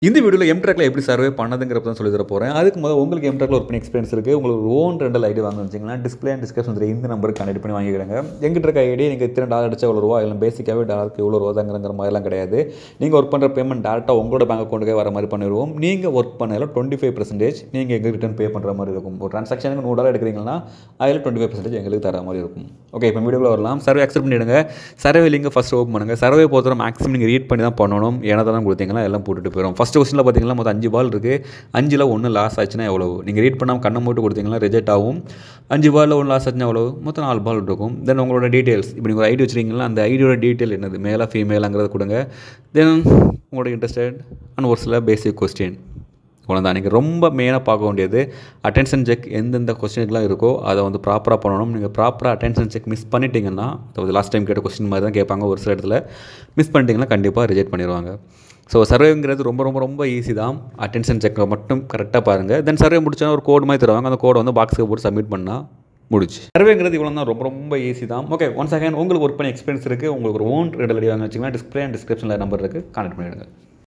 இந்த வீடியோவில் எம்ட்ராக்ல எப்படி சர்வே பண்ணதுங்கிறத சொல்லி தர போகிறேன். அதுக்கு முதல்ல உங்களுக்கு எம்ட்ராக்ல ஒர்க் பண்ணி எக்ஸ்பீரியன்ஸ் இருக்குது, உங்களுக்கு ஓன் ரெண்டல் ஐடி வாங்க வச்சிங்கன்னா டிஸ்பிளே அண்ட் டிஸ்கிரிப்ஷன் இந்த நம்பருக்கு கனெக்ட் பண்ணி வாங்கிக்கிறேங்க. எங்கிட்ட இருக்க ஐடி நீங்கள் இத்தனை டாலர் அடிச்சா எவ்வளோ ரூபா, இல்லை பேசிக்காகவே டாலருக்கு எவ்வளோ ரூபா தாங்கிற மாதிரிலாம் கிடையாது. நீங்கள் ஒர்க் பண்ணுற பேமெண்ட் டேரெக்டாக உங்களோட பேங்க் அக்கௌண்ட்டுக்கே வர மாதிரி பண்ணிடுவோம். நீங்கள் ஒர்க் பண்ணதில் 25% நீங்கள் எங்களுக்கு ரிட்டர்ன் பே பண்ணுற மாதிரி இருக்கும். ஒரு ட்ரான்சாக்ஷனுக்கு $100 எடுக்கிறீங்கன்னா அதில் 25% எங்களுக்கு தர மாதிரி இருக்கும். ஓகே, இப்போ வீடியோவில் வரலாம். சர்வே அக்செப்ட் பண்ணிவிடுங்க. சர்வே லிங்கை ஃபஸ்ட் ஓப்பன் பண்ணுங்கள். சர்வே பொறுத்தவரை மேக்ஸிமம் நீங்கள் ரீட் பண்ணி தான் பண்ணணும். ஏன்னா தான் கொடுத்தீங்கன்னா எல்லாம் போட்டுட்டு போயிடும். ஃபஸ்ட் கொஸ்டினில் பார்த்தீங்கன்னா மொத்தம் 5 பால் இருக்குது. 5ல் 1 லாஸ் ஆச்சுன்னா எவ்வளோ? நீங்கள் ரீட் பண்ணாமல் கண்ணை மட்டும் கொடுத்தீங்கன்னா ரிஜெக்ட் ஆகும். 5 பாலில் 1 லாஸ் ஆச்சுன்னா எவ்வளோ? மொத்தம் 4 பால் இருக்கும். தென் உங்களோட டீட்டெயில்ஸ், இப்போ நீங்கள் ஒரு ஐடி வச்சுருக்கீங்களா, அந்த ஐடியோட டீட்டெயில் என்னது, மேலாக ஃபீமேலாங்கிறத கொடுங்க. தென் உங்களோட இன்ட்ரெஸ்டட் அண்ட் ஒரு சில பேசிக் கொஸ்டின். இவ்வளோதான். நீங்கள் ரொம்ப மெயினாக பார்க்க வேண்டியது அட்டென்ஷன் செக் எந்தெந்த கொஸ்டினுக்குலாம் இருக்கோ அதை வந்து ப்ராப்பராக பண்ணணும். நீங்கள் ப்ராப்பராக அட்டென்ஷன் செக் மிஸ் பண்ணிட்டீங்கன்னா, அதாவது லாஸ்ட் டைம் கேட்ட கொஸ்டின் மாதிரி தான் கேட்பாங்க. ஒரு சில இடத்துல மிஸ் பண்ணிட்டீங்கன்னா கண்டிப்பாக ரிஜெக்ட் பண்ணிடுவாங்க. ஸோ சர்வேங்கிறது ரொம்ப ரொம்ப ரொம்ப ஈஸி தான். அட்டென்ஷன் செக்கை மட்டும் கரெக்டாக பாருங்கள். தென் சர்வே முடிச்சா ஒரு கோடு மாதிரி தருவாங்க. அந்த கோடை வந்து பாக்ஸுக்கு போட்டு சப்மிட் பண்ணால் முடிச்சு. சர்வேங்கிறது இவ்வளோ தான், ரொம்ப ரொம்ப ஈஸி தான். ஓகே, ஒன்ஸ் அகைன் உங்களுக்கு ஒர்க் பண்ணி எக்ஸ்பீரியன்ஸ் இருக்குது, உங்களுக்கு ஒரு ஓன் ரெண்டல் ஐடி வாங்க வச்சிங்கன்னா டிஸ்பிளே அண்ட் டிஸ்கிரிப்ஷனில் நம்பர் இருக்குது, கான்டெக்ட் பண்ணிவிடுங்க.